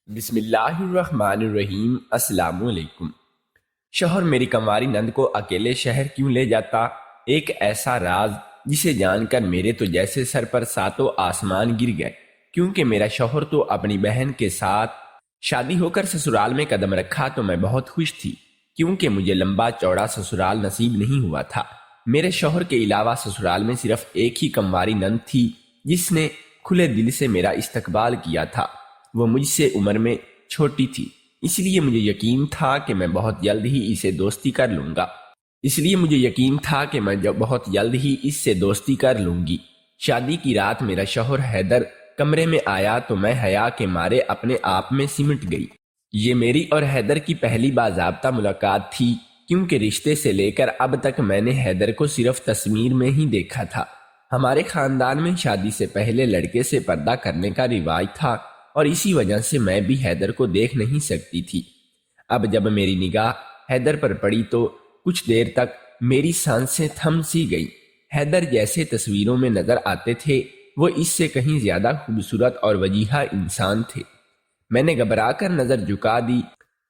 بسم اللہ الرحمن الرحیم۔ السلام علیکم۔ شوہر میری کنواری نند کو اکیلے شہر کیوں لے جاتا؟ ایک ایسا راز جسے جان کر میرے تو جیسے سر پر ساتوں آسمان گر گئے، کیونکہ میرا شوہر تو اپنی بہن کے ساتھ شادی ہو کر سسرال میں قدم رکھا تو میں بہت خوش تھی، کیونکہ مجھے لمبا چوڑا سسرال نصیب نہیں ہوا تھا۔ میرے شوہر کے علاوہ سسرال میں صرف ایک ہی کنواری نند تھی جس نے کھلے دل سے میرا استقبال کیا تھا۔ وہ مجھ سے عمر میں چھوٹی تھی، اس لیے مجھے یقین تھا کہ میں بہت جلد ہی اسے دوستی کر لوں گی۔ شادی کی رات میرا شوہر حیدر کمرے میں آیا تو میں حیا کے مارے اپنے آپ میں سمٹ گئی۔ یہ میری اور حیدر کی پہلی باضابطہ ملاقات تھی، کیونکہ رشتے سے لے کر اب تک میں نے حیدر کو صرف تصویر میں ہی دیکھا تھا۔ ہمارے خاندان میں شادی سے پہلے لڑکے سے پردہ کرنے کا رواج تھا، اور اسی وجہ سے میں بھی حیدر کو دیکھ نہیں سکتی تھی۔ اب جب میری نگاہ حیدر پر پڑی تو کچھ دیر تک میری سانسیں تھم سی گئیں۔ حیدر جیسے تصویروں میں نظر آتے تھے، وہ اس سے کہیں زیادہ خوبصورت اور وجیحہ انسان تھے۔ میں نے گھبرا کر نظر جھکا دی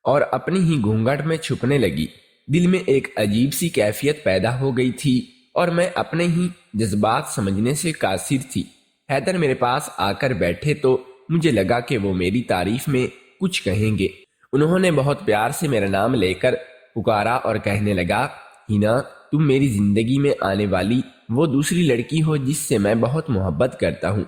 اور اپنی ہی گھونگھٹ میں چھپنے لگی۔ دل میں ایک عجیب سی کیفیت پیدا ہو گئی تھی اور میں اپنے ہی جذبات سمجھنے سے قاصر تھی۔ حیدر میرے پاس آ کر بیٹھے تو مجھے لگا کہ وہ میری تعریف میں کچھ کہیں گے۔ انہوں نے بہت پیار سے میرا نام لے کر پکارا اور کہنے لگا، ہینا، تم میری زندگی میں آنے والی وہ دوسری لڑکی ہو جس سے میں بہت محبت کرتا ہوں۔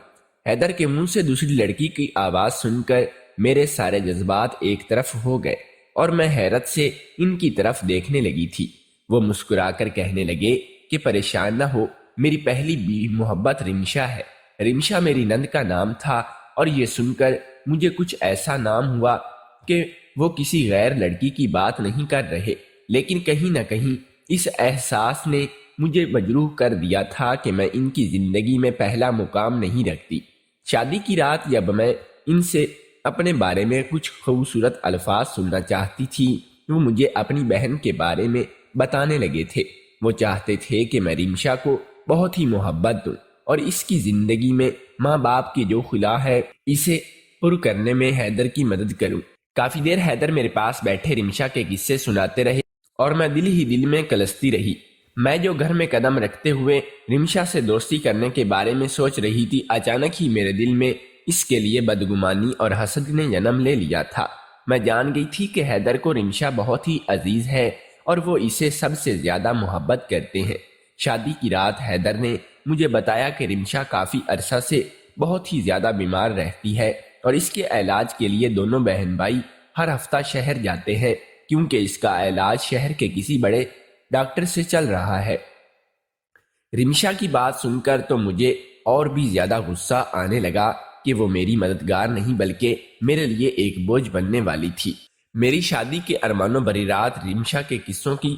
حیدر کے منہ سے دوسری لڑکی کی آواز سن کر میرے سارے جذبات ایک طرف ہو گئے اور میں حیرت سے ان کی طرف دیکھنے لگی تھی۔ وہ مسکرا کر کہنے لگے کہ پریشان نہ ہو، میری پہلی محبت رمشا ہے۔ رمشا میری نند کا نام تھا، اور یہ سن کر مجھے کچھ ایسا نام ہوا کہ وہ کسی غیر لڑکی کی بات نہیں کر رہے، لیکن کہیں نہ کہیں اس احساس نے مجھے مجروح کر دیا تھا کہ میں ان کی زندگی میں پہلا مقام نہیں رکھتی۔ شادی کی رات جب میں ان سے اپنے بارے میں کچھ خوبصورت الفاظ سننا چاہتی تھی، وہ مجھے اپنی بہن کے بارے میں بتانے لگے تھے۔ وہ چاہتے تھے کہ میں رمشا کو بہت ہی محبت دوں اور اس کی زندگی میں ماں باپ کی جو خلا ہے اسے پر کرنے میں حیدر کی مدد کروں۔ کافی دیر حیدر میرے پاس بیٹھے رمشا کے قصے سناتے رہے اور میں دل ہی دل میں کلستی رہی۔ میں جو گھر میں قدم رکھتے ہوئے رمشا سے دوستی کرنے کے بارے میں سوچ رہی تھی، اچانک ہی میرے دل میں اس کے لیے بدگمانی اور حسد نے جنم لے لیا تھا۔ میں جان گئی تھی کہ حیدر کو رمشا بہت ہی عزیز ہے اور وہ اسے سب سے زیادہ محبت کرتے ہیں۔ شادی کی رات حیدر نے مجھے بتایا کہ رمشا کافی عرصہ سے بہت ہی زیادہ بیمار رہتی ہے اور اس کے علاج کے لیے دونوں بہن بھائی ہر ہفتہ شہر جاتے ہیں، کیونکہ اس کا علاج شہر کے کسی بڑے ڈاکٹر سے چل رہا ہے۔ رمشا کی بات سن کر تو مجھے اور بھی زیادہ غصہ آنے لگا کہ وہ میری مددگار نہیں بلکہ میرے لیے ایک بوجھ بننے والی تھی۔ میری شادی کے ارمانوں بھری رات رمشا کے قصوں کی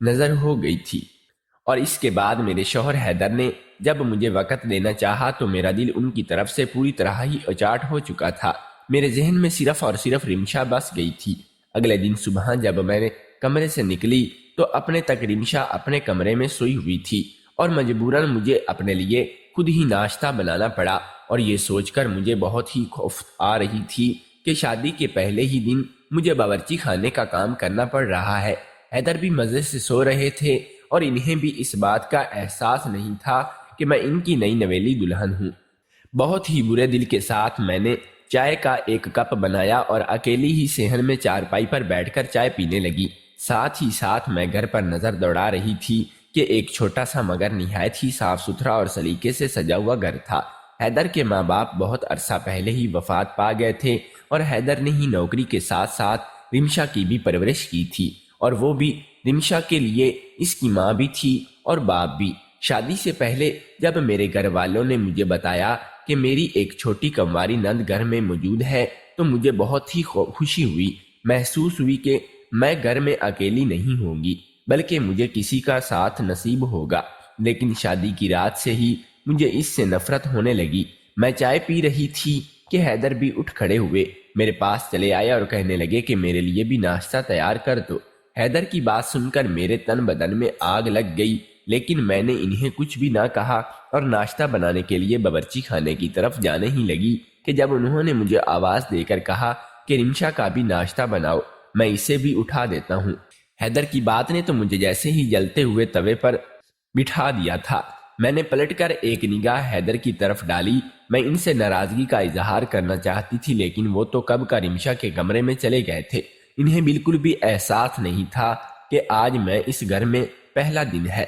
نظر ہو گئی تھی، اور اس کے بعد میرے شوہر حیدر نے جب مجھے وقت دینا چاہا تو میرا دل ان کی طرف سے پوری طرح ہی اچاٹ ہو چکا تھا۔ میرے ذہن میں صرف اور صرف رمشا بس گئی تھی۔ اگلے دن صبح جب میں نے کمرے سے نکلی تو اپنے تک رمشا اپنے کمرے میں سوئی ہوئی تھی، اور مجبوراً مجھے اپنے لیے خود ہی ناشتہ بنانا پڑا، اور یہ سوچ کر مجھے بہت ہی خوف آ رہی تھی کہ شادی کے پہلے ہی دن مجھے باورچی خانے کا کام کرنا پڑ رہا ہے۔ حیدر بھی مزے سے سو رہے تھے اور انہیں بھی اس بات کا احساس نہیں تھا کہ میں ان کی نئی نویلی دلہن ہوں۔ بہت ہی برے دل کے ساتھ میں نے چائے کا ایک کپ بنایا اور اکیلی ہی صحن میں چارپائی پر بیٹھ کر چائے پینے لگی۔ ساتھ ہی ساتھ میں گھر پر نظر دوڑا رہی تھی کہ ایک چھوٹا سا مگر نہایت ہی صاف ستھرا اور سلیقے سے سجا ہوا گھر تھا۔ حیدر کے ماں باپ بہت عرصہ پہلے ہی وفات پا گئے تھے، اور حیدر نے ہی نوکری کے ساتھ ساتھ رمشا کی بھی پرورش کی تھی، اور وہ بھی رمشا کے لیے اس کی ماں بھی تھی اور باپ بھی۔ شادی سے پہلے جب میرے گھر والوں نے مجھے بتایا کہ میری ایک چھوٹی کنواری نند گھر میں موجود ہے تو مجھے بہت ہی خوشی ہوئی۔ محسوس ہوئی کہ میں گھر میں اکیلی نہیں ہوں گی بلکہ مجھے کسی کا ساتھ نصیب ہوگا۔ لیکن شادی کی رات سے ہی مجھے اس سے نفرت ہونے لگی۔ میں چائے پی رہی تھی کہ حیدر بھی اٹھ کھڑے ہوئے، میرے پاس چلے آئے اور کہنے لگے کہ میرے لیے بھی ناشتہ تیار کر دو۔ حیدر کی بات سن کر میرے تن بدن میں آگ لگ گئی، لیکن میں نے انہیں کچھ بھی نہ کہا اور ناشتہ بنانے کے لیے باورچی خانے کی طرف جانے ہی لگی کہ جب انہوں نے مجھے آواز دے کر کہا کہ رمشا کا بھی ناشتہ بناؤ، میں اسے بھی اٹھا دیتا ہوں۔ حیدر کی بات نے تو مجھے جیسے ہی جلتے ہوئے توے پر بٹھا دیا تھا۔ میں نے پلٹ کر ایک نگاہ حیدر کی طرف ڈالی۔ میں ان سے ناراضگی کا اظہار کرنا چاہتی تھی، لیکن وہ تو کب کا رمشا کے کمرے میں چلے گئے تھے۔ انہیں بالکل بھی احساس نہیں تھا کہ آج میں اس گھر میں پہلا دن ہے۔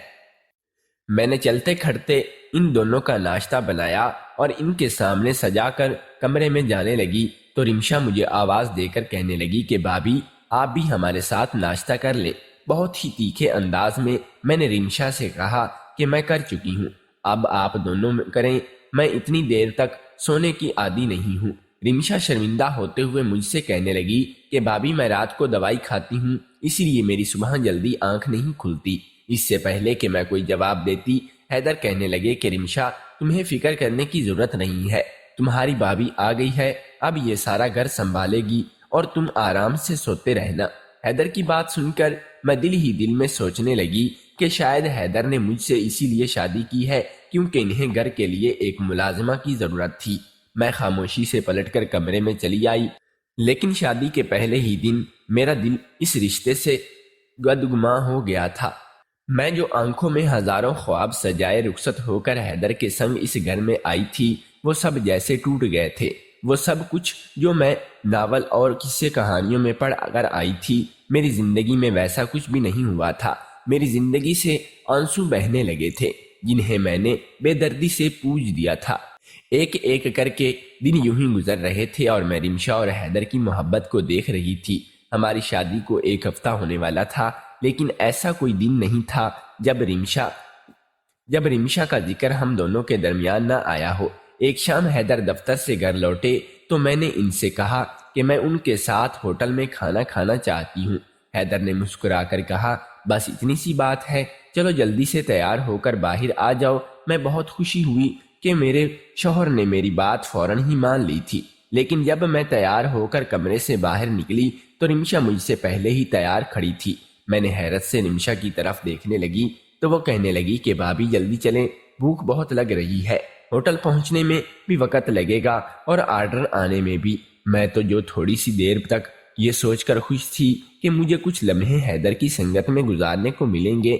میں نے چلتے کھڑتے ان دونوں کا ناشتہ بنایا اور ان کے سامنے سجا کر کمرے میں جانے لگی تو رمشا مجھے آواز دے کر کہنے لگی کہ بھابھی آپ بھی ہمارے ساتھ ناشتہ کر لیں۔ بہت ہی تیکھے انداز میں نے رمشا سے کہا کہ میں کر چکی ہوں، اب آپ دونوں کریں، میں اتنی دیر تک سونے کی عادی نہیں ہوں۔ رمشا شرمندہ ہوتے ہوئے مجھ سے کہنے لگی کہ بھابھی میں رات کو دوائی کھاتی ہوں، اسی لیے میری صبح جلدی آنکھ نہیں کھلتی۔ اس سے پہلے کہ میں کوئی جواب دیتی، حیدر کہنے لگے کہ رمشا تمہیں فکر کرنے کی ضرورت نہیں ہے، تمہاری بھابھی آ گئی ہے، اب یہ سارا گھر سنبھالے گی اور تم آرام سے سوتے رہنا۔ حیدر کی بات سن کر میں دل ہی دل میں سوچنے لگی کہ شاید حیدر نے مجھ سے اسی لیے شادی کی ہے کیونکہ انہیں گھر کے لیے ایک ملازمہ کی ضرورت تھی۔ میں خاموشی سے پلٹ کر کمرے میں چلی آئی، لیکن شادی کے پہلے ہی دن میرا دل اس رشتے سے گدگما ہو گیا تھا۔ میں جو آنکھوں میں ہزاروں خواب سجائے رخصت ہو کر حیدر کے سنگ اس گھر میں آئی تھی، وہ سب جیسے ٹوٹ گئے تھے۔ وہ سب کچھ جو میں ناول اور قصے کہانیوں میں پڑھ کر آئی تھی، میری زندگی میں ویسا کچھ بھی نہیں ہوا تھا۔ میری زندگی سے آنسو بہنے لگے تھے جنہیں میں نے بے دردی سے پوجھ دیا تھا۔ ایک ایک کر کے دن یوں ہی گزر رہے تھے اور میں رمشا اور حیدر کی محبت کو دیکھ رہی تھی۔ ہماری شادی کو ایک ہفتہ ہونے والا تھا، لیکن ایسا کوئی دن نہیں تھا جب رمشا کا ذکر ہم دونوں کے درمیان نہ آیا ہو۔ ایک شام حیدر دفتر سے گھر لوٹے تو میں نے ان سے کہا کہ میں ان کے ساتھ ہوٹل میں کھانا کھانا چاہتی ہوں۔ حیدر نے مسکرا کر کہا بس اتنی سی بات ہے، چلو جلدی سے تیار ہو کر باہر آ جاؤ۔ میں بہت خوشی ہوئی کہ میرے شوہر نے میری بات فوراً ہی مان لی تھی، لیکن جب میں تیار ہو کر کمرے سے باہر نکلی تو رمشا مجھ سے پہلے ہی تیار کھڑی تھی۔ میں نے حیرت سے رمشا کی طرف دیکھنے لگی تو وہ کہنے لگی کہ بھابھی جلدی چلیں، بھوک بہت لگ رہی ہے، ہوٹل پہنچنے میں بھی وقت لگے گا اور آرڈر آنے میں بھی۔ میں تو جو تھوڑی سی دیر تک یہ سوچ کر خوش تھی کہ مجھے کچھ لمحے حیدر کی سنگت میں گزارنے کو ملیں گے،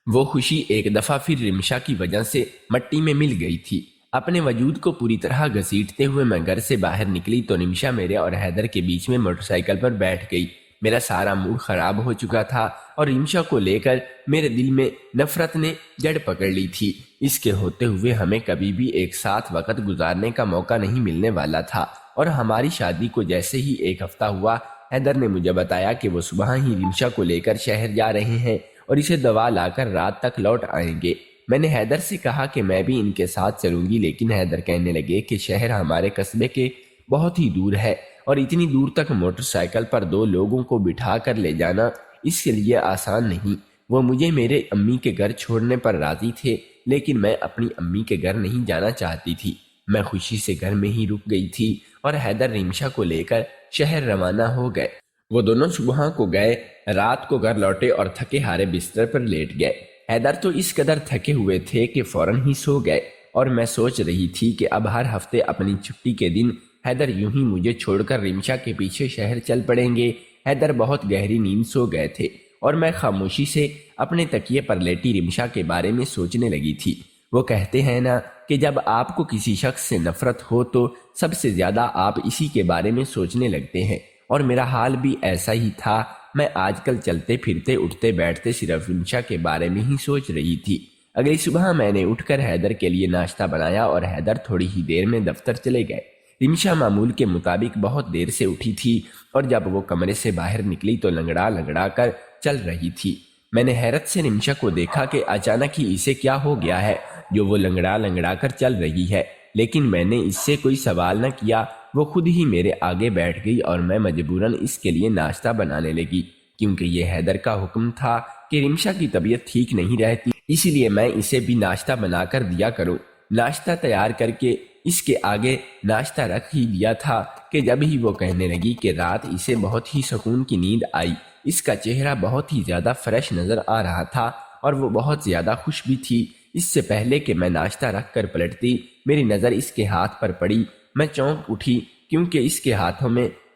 وہ خوشی ایک دفعہ پھر رمشا کی وجہ سے مٹی میں مل گئی تھی۔ اپنے وجود کو پوری طرح گھسیٹتے ہوئے میں گھر سے باہر نکلی تو رمشا میرے اور حیدر کے بیچ میں موٹر سائیکل پر بیٹھ گئی۔ میرا سارا موڈ خراب ہو چکا تھا اور رمشا کو لے کر میرے دل میں نفرت نے جڑ پکڑ لی تھی۔ اس کے ہوتے ہوئے ہمیں کبھی بھی ایک ساتھ وقت گزارنے کا موقع نہیں ملنے والا تھا، اور ہماری شادی کو جیسے ہی ایک ہفتہ ہوا، حیدر نے مجھے بتایا کہ وہ صبح ہی رمشا کو لے کر شہر جا رہے ہیں اور اسے دوا لا کر رات تک لوٹ آئیں گے۔ میں نے حیدر سے کہا کہ میں بھی ان کے ساتھ چلوں گی، لیکن حیدر کہنے لگے کہ شہر ہمارے قصبے کے بہت ہی دور ہے اور اتنی دور تک موٹر سائیکل پر 2 لوگوں کو بٹھا کر لے جانا اس کے لیے آسان نہیں۔ وہ مجھے میرے امی کے گھر چھوڑنے پر راضی تھے، لیکن میں اپنی امی کے گھر نہیں جانا چاہتی تھی۔ میں خوشی سے گھر میں ہی رک گئی تھی اور حیدر رمشا کو لے کر شہر روانہ ہو گئے۔ وہ دونوں صبح کو گئے، رات کو گھر لوٹے اور تھکے ہارے بستر پر لیٹ گئے۔ حیدر تو اس قدر تھکے ہوئے تھے کہ فوراً ہی سو گئے، اور میں سوچ رہی تھی کہ اب ہر ہفتے اپنی چھٹی کے دن حیدر یوں ہی مجھے چھوڑ کر رمشا کے پیچھے شہر چل پڑیں گے۔ حیدر بہت گہری نیند سو گئے تھے اور میں خاموشی سے اپنے تکیے پر لیٹی رمشا کے بارے میں سوچنے لگی تھی۔ وہ کہتے ہیں نا کہ جب آپ کو کسی شخص سے نفرت ہو تو سب سے زیادہ آپ اسی کے بارے میں سوچنے لگتے ہیں، اور میرا حال بھی ایسا ہی تھا۔ میں آج کل چلتے پھرتے اٹھتے بیٹھتے صرف رمشا کے بارے میں ہی سوچ رہی تھی۔ اگلی صبح میں نے اٹھ کر حیدر کے لیے ناشتہ بنایا اور حیدر تھوڑی ہی دیر میں دفتر چلے گئے۔ رمشا معمول کے مطابق بہت دیر سے اٹھی تھی اور جب وہ کمرے سے باہر نکلی تو لنگڑا لنگڑا کر چل رہی تھی۔ میں نے حیرت سے رمشا کو دیکھا کہ اچانک ہی اسے کیا ہو گیا ہے جو وہ لنگڑا لنگڑا کر چل رہی ہے، لیکن میں نے اس سے کوئی سوال نہ کیا۔ وہ خود ہی میرے آگے بیٹھ گئی اور میں مجبوراً اس کے لیے ناشتہ بنانے لگی، کیونکہ یہ حیدر کا حکم تھا کہ رمشا کی طبیعت ٹھیک نہیں رہتی، اسی لیے میں اسے بھی ناشتہ بنا کر دیا کروں۔ ناشتہ تیار کر کے اس کے آگے ناشتہ رکھ ہی دیا تھا کہ جب ہی وہ کہنے لگی کہ رات اسے بہت ہی سکون کی نیند آئی۔ اس کا چہرہ بہت ہی زیادہ فریش نظر آ رہا تھا اور وہ بہت زیادہ خوش بھی تھی۔ اس سے پہلے کہ میں ناشتہ رکھ کر پلٹتی، میری نظر اس کے ہاتھ پر پڑی۔ میں چونک اٹھی کیونکہ اس کے ہاتھوں میں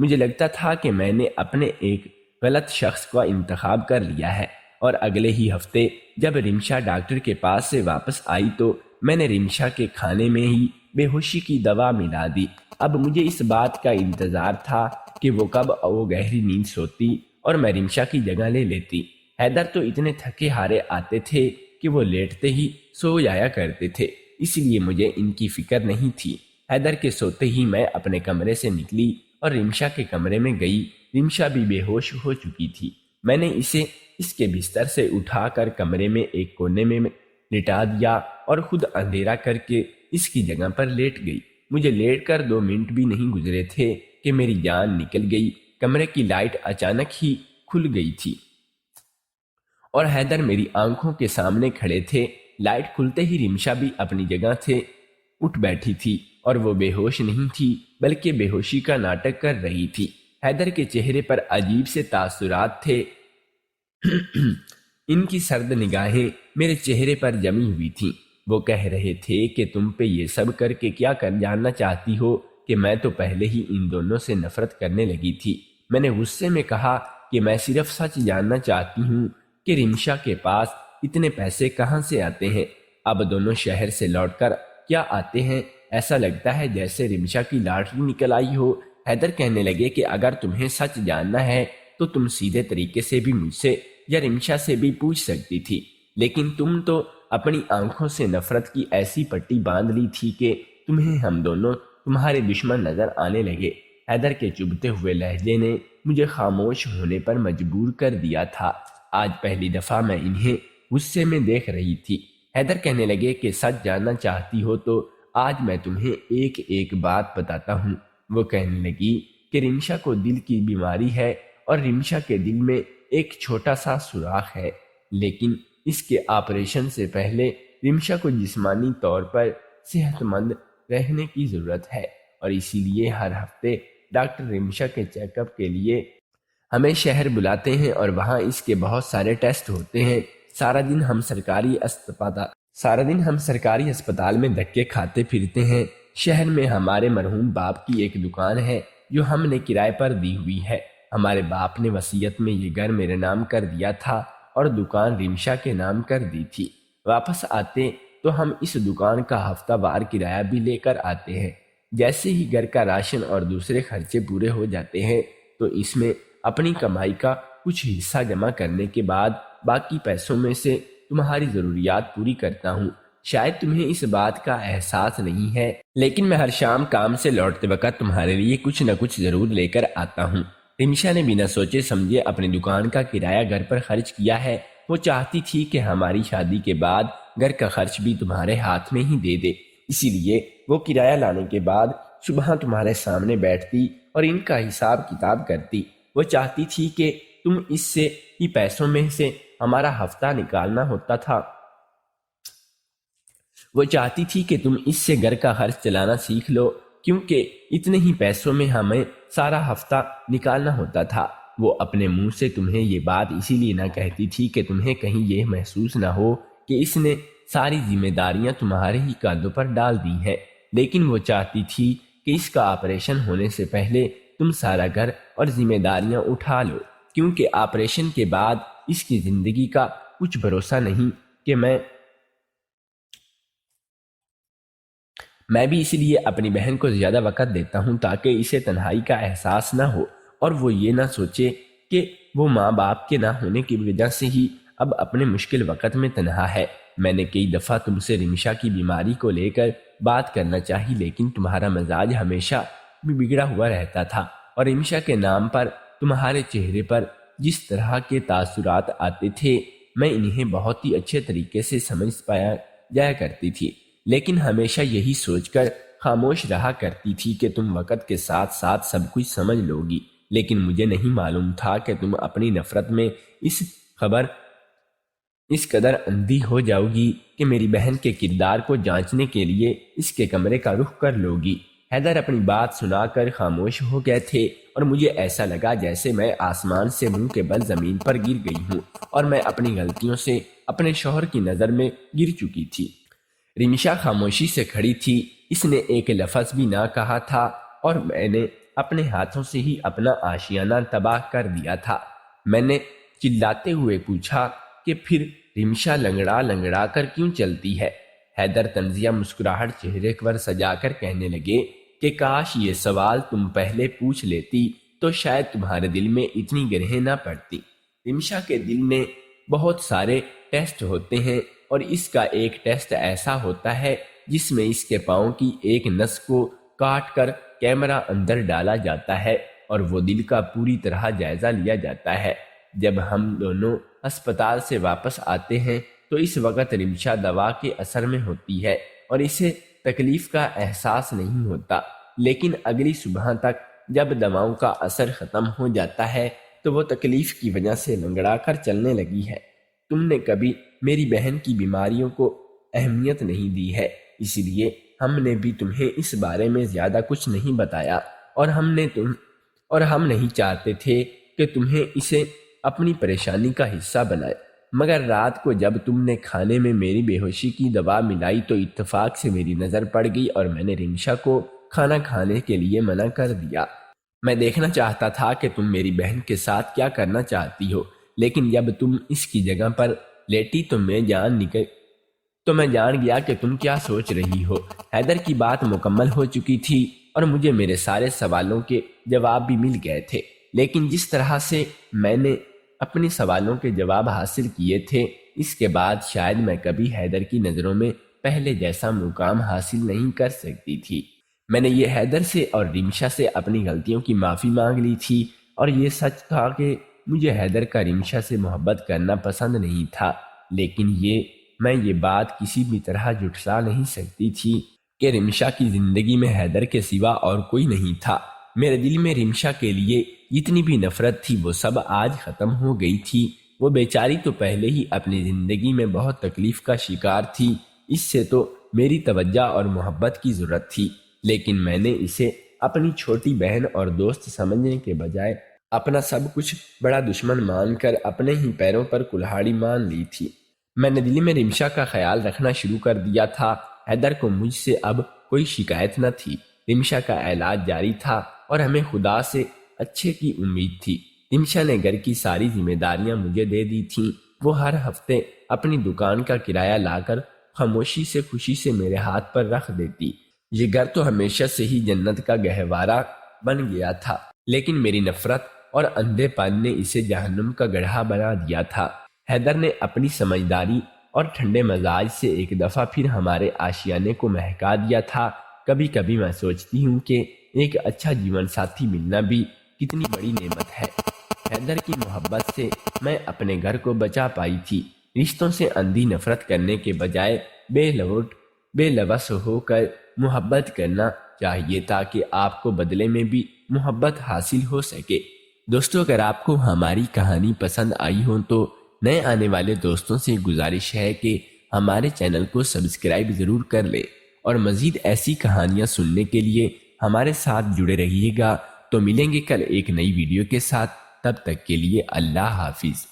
مجھے لگتا تھا کہ میں نے اپنے ایک غلط شخص کا انتخاب کر لیا ہے، اور اگلے ہی ہفتے جب رمشا ڈاکٹر کے پاس سے واپس آئی تو میں نے رمشا کے کھانے میں ہی بے ہوشی کی دوا ملا دی۔ اب مجھے اس بات کا انتظار تھا کہ وہ کب وہ گہری نیند سوتی اور میں رمشا کی جگہ لے لیتی۔ حیدر تو اتنے تھکے ہارے آتے تھے کہ وہ لیٹتے ہی سو جایا کرتے تھے، اس لیے مجھے ان کی فکر نہیں تھی۔ حیدر کے سوتے ہی میں اپنے کمرے سے نکلی اور رمشا کے کمرے میں گئی۔ رمشا بھی بے ہوش ہو چکی تھی۔ میں نے اسے اس کے بستر سے اٹھا کر کمرے میں ایک کونے میں لٹا دیا اور خود اندھیرا کر کے اس کی جگہ پر لیٹ گئی۔ مجھے لیٹ کر 2 منٹ بھی نہیں گزرے تھے کہ میری جان نکل گئی۔ کمرے کی لائٹ اچانک ہی کھل گئی تھی اور حیدر میری آنکھوں کے سامنے کھڑے تھے۔ لائٹ کھلتے ہی رمشا بھی اپنی جگہ سے اٹھ بیٹھی تھی اور وہ بے ہوش نہیں تھی بلکہ بے ہوشی کا ناٹک کر رہی تھی۔ حیدر کے چہرے پر عجیب سے تاثرات تھے۔ ان کی سرد نگاہیں میرے چہرے پر جمی ہوئی تھیں۔ وہ کہہ رہے تھے کہ تم پہ یہ سب کر کے کیا کر جاننا چاہتی ہو کہ میں تو پہلے ہی ان دونوں سے نفرت کرنے لگی تھی۔ میں نے غصے میں کہا کہ میں صرف سچ جاننا چاہتی ہوں کہ رمشا کے پاس اتنے پیسے کہاں سے آتے ہیں۔ اب دونوں شہر سے لوٹ کر کیا آتے ہیں؟ ایسا لگتا ہے جیسے رمشا کی لاٹری نکل آئی ہو۔ حیدر کہنے لگے کہ اگر تمہیں سچ جاننا ہے تو تم سیدھے طریقے سے بھی مجھ سے یا رمشا سے بھی پوچھ سکتی تھی، لیکن تم تو اپنی آنکھوں سے نفرت کی ایسی پٹی باندھ لی تھی کہ تمہیں ہم دونوں تمہارے دشمن نظر آنے لگے۔ حیدر کے چبھتے ہوئے لہجے نے مجھے خاموش ہونے پر مجبور کر دیا تھا۔ آج پہلی دفعہ میں انہیں غصے میں دیکھ رہی تھی۔ حیدر کہنے لگے کہ سچ جاننا چاہتی ہو تو آج میں تمہیں ایک ایک بات بتاتا ہوں۔ وہ کہنے لگی کہ رمشا کو دل کی بیماری ہے اور رمشا کے دل میں ایک چھوٹا سا سوراخ ہے، لیکن اس کے آپریشن سے پہلے رمشا کو جسمانی طور پر صحت مند رہنے کی ضرورت ہے، اور اسی لیے ہر ہفتے ڈاکٹر رمشا کے چیک اپ کے لیے ہمیں شہر بلاتے ہیں اور وہاں اس کے بہت سارے ٹیسٹ ہوتے ہیں۔ سارا دن ہم سرکاری اسپتال میں دھکے کھاتے پھرتے ہیں۔ شہر میں ہمارے مرحوم باپ کی ایک دکان ہے جو ہم نے کرائے پر دی ہوئی ہے۔ ہمارے باپ نے وصیت میں یہ گھر میرے نام کر دیا تھا اور دکان رمشا کے نام کر دی تھی۔ واپس آتے تو ہم اس دکان کا ہفتہ وار کرایہ بھی لے کر آتے ہیں۔ جیسے ہی گھر کا راشن اور دوسرے خرچے پورے ہو جاتے ہیں تو اس میں اپنی کمائی کا کچھ حصہ جمع کرنے کے بعد باقی پیسوں میں سے تمہاری ضروریات پوری کرتا ہوں۔ شاید تمہیں اس بات کا احساس نہیں ہے، لیکن میں ہر شام کام سے لوٹتے وقت تمہارے لیے کچھ نہ کچھ ضرور لے کر آتا ہوں۔ رمشا نے بنا سوچے سمجھے اپنی دکان کا کرایہ گھر پر خرچ کیا ہے۔ وہ چاہتی تھی کہ ہماری شادی کے بعد گھر کا خرچ بھی تمہارے ہاتھ میں ہی دے دے، اسی لیے وہ کرایہ لانے کے بعد صبح تمہارے سامنے بیٹھتی اور ان کا حساب کتاب کرتی۔ وہ چاہتی تھی کہ تم اس سے ہی پیسوں میں سے ہمارا ہفتہ نکالنا ہوتا تھا۔ وہ چاہتی تھی کہ تم اس سے گھر کا خرچ چلانا سیکھ لو، کیونکہ اتنے ہی پیسوں میں ہمیں سارا ہفتہ نکالنا ہوتا تھا۔ وہ اپنے منہ سے تمہیں یہ بات اسی لیے نہ کہتی تھی کہ تمہیں کہیں یہ محسوس نہ ہو کہ اس نے ساری ذمہ داریاں تمہارے ہی کاندھوں پر ڈال دی ہیں، لیکن وہ چاہتی تھی کہ اس کا آپریشن ہونے سے پہلے تم سارا گھر اور ذمہ داریاں اٹھا لو، کیونکہ آپریشن کے بعد اس کی زندگی کا کچھ بھروسہ نہیں کہ میں بھی اسی لیے اپنی بہن کو زیادہ وقت دیتا ہوں تاکہ اسے تنہائی کا احساس نہ ہو اور وہ یہ نہ سوچے کہ وہ ماں باپ کے نہ ہونے کی وجہ سے ہی اب اپنے مشکل وقت میں تنہا ہے۔ میں نے کئی دفعہ تم سے رمشا کی بیماری کو لے کر بات کرنا چاہی، لیکن تمہارا مزاج ہمیشہ بگڑا ہوا رہتا تھا اور رمشا کے نام پر تمہارے چہرے پر جس طرح کے تاثرات آتے تھے میں انہیں بہت ہی اچھے طریقے سے سمجھ پایا جایا کرتی تھی، لیکن ہمیشہ یہی سوچ کر خاموش رہا کرتی تھی کہ تم وقت کے ساتھ ساتھ سب کچھ سمجھ لو گی، لیکن مجھے نہیں معلوم تھا کہ تم اپنی نفرت میں اس قدر اندھی ہو جاؤ گی کہ میری بہن کے کردار کو جانچنے کے لیے اس کے کمرے کا رخ کر لو گی۔ حیدر اپنی بات سنا کر خاموش ہو گئے تھے اور مجھے ایسا لگا جیسے میں آسمان سے منہ کے بل زمین پر گر گئی ہوں اور میں اپنی غلطیوں سے اپنے شوہر کی نظر میں گر چکی تھی۔ رمشا خاموشی سے کھڑی تھی، اس نے ایک لفظ بھی نہ کہا تھا اور میں نے اپنے ہاتھوں سے ہی اپنا آشیانہ تباہ کر دیا تھا۔ میں نے چلاتے ہوئے پوچھا کہ پھر رمشا لنگڑا لنگڑا کر کیوں چلتی ہے؟ حیدر طنزیہ مسکراہٹ چہرے پر سجا کر کہنے لگے کہ کاش یہ سوال تم پہلے پوچھ لیتی تو شاید تمہارے دل میں اتنی گرہیں نہ پڑتی۔ رمشا کے دل میں بہت سارے ٹیسٹ ہوتے ہیں اور اس کا ایک ٹیسٹ ایسا ہوتا ہے جس میں اس کے پاؤں کی ایک نس کو کاٹ کر کیمرہ اندر ڈالا جاتا ہے اور وہ دل کا پوری طرح جائزہ لیا جاتا ہے۔ جب ہم دونوں ہسپتال سے واپس آتے ہیں تو اس وقت رمشا دوا کے اثر میں ہوتی ہے اور اسے تکلیف کا احساس نہیں ہوتا، لیکن اگلی صبح تک جب دواؤں کا اثر ختم ہو جاتا ہے تو وہ تکلیف کی وجہ سے لنگڑا کر چلنے لگی ہے۔ تم نے کبھی میری بہن کی بیماریوں کو اہمیت نہیں دی ہے، اس لیے ہم نے بھی تمہیں اس بارے میں زیادہ کچھ نہیں بتایا اور ہم نہیں چاہتے تھے کہ تمہیں اسے اپنی پریشانی کا حصہ بنائے، مگر رات کو جب تم نے کھانے میں میری بے ہوشی کی دوا ملائی تو اتفاق سے میری نظر پڑ گئی اور میں نے رمشا کو کھانا کھانے کے لیے منع کر دیا۔ میں دیکھنا چاہتا تھا کہ تم میری بہن کے ساتھ کیا کرنا چاہتی ہو، لیکن جب تم اس کی جگہ پر لیٹی تو میں جان گیا کہ تم کیا سوچ رہی ہو۔ حیدر کی بات مکمل ہو چکی تھی اور مجھے میرے سارے سوالوں کے جواب بھی مل گئے تھے، لیکن جس طرح سے میں نے اپنے سوالوں کے جواب حاصل کیے تھے اس کے بعد شاید میں کبھی حیدر کی نظروں میں پہلے جیسا مقام حاصل نہیں کر سکتی تھی۔ میں نے یہ حیدر سے اور رمشا سے اپنی غلطیوں کی معافی مانگ لی تھی اور یہ سچ تھا کہ مجھے حیدر کا رمشا سے محبت کرنا پسند نہیں تھا، لیکن میں یہ بات کسی بھی طرح جھٹلا نہیں سکتی تھی کہ رمشا کی زندگی میں حیدر کے سوا اور کوئی نہیں تھا۔ میرے دل میں رمشا کے لیے جتنی بھی نفرت تھی وہ سب آج ختم ہو گئی تھی۔ وہ بیچاری تو پہلے ہی اپنی زندگی میں بہت تکلیف کا شکار تھی، اس سے تو میری توجہ اور محبت کی ضرورت تھی، لیکن میں نے اسے اپنی چھوٹی بہن اور دوست سمجھنے کے بجائے اپنا سب کچھ بڑا دشمن مان کر اپنے ہی پیروں پر کلہاڑی مان لی تھی۔ میں نے دل میں رمشا کا خیال رکھنا شروع کر دیا تھا۔ حیدر کو مجھ سے اب کوئی شکایت نہ تھی، رمشا کا علاج جاری تھا اور ہمیں خدا سے اچھے کی امید تھی۔ رمشا نے گھر کی ساری ذمہ داریاں مجھے دے دی تھیں۔ وہ ہر ہفتے اپنی دکان کا کرایہ لا کر خاموشی سے خوشی سے میرے ہاتھ پر رکھ دیتی۔ یہ گھر تو ہمیشہ سے ہی جنت کا گہوارہ بن گیا تھا، لیکن میری نفرت اور اندھے پن نے اسے جہنم کا گڑھا بنا دیا تھا۔ حیدر نے اپنی سمجھداری اور ٹھنڈے مزاج سے ایک دفعہ پھر ہمارے آشیانے کو مہکا دیا تھا۔ کبھی کبھی میں سوچتی ہوں کہ ایک اچھا جیون ساتھی ملنا بھی کتنی بڑی نعمت ہے۔ حیدر کی محبت سے میں اپنے گھر کو بچا پائی تھی۔ رشتوں سے اندھی نفرت کرنے کے بجائے بے لوث ہو کر محبت کرنا چاہیے تاکہ آپ کو بدلے میں بھی محبت حاصل ہو سکے۔ دوستو، اگر آپ کو ہماری کہانی پسند آئی ہو تو نئے آنے والے دوستوں سے گزارش ہے کہ ہمارے چینل کو سبسکرائب ضرور کر لیں اور مزید ایسی کہانیاں سننے کے لیے ہمارے ساتھ جڑے رہیے گا۔ تو ملیں گے کل ایک نئی ویڈیو کے ساتھ، تب تک کے لیے اللہ حافظ۔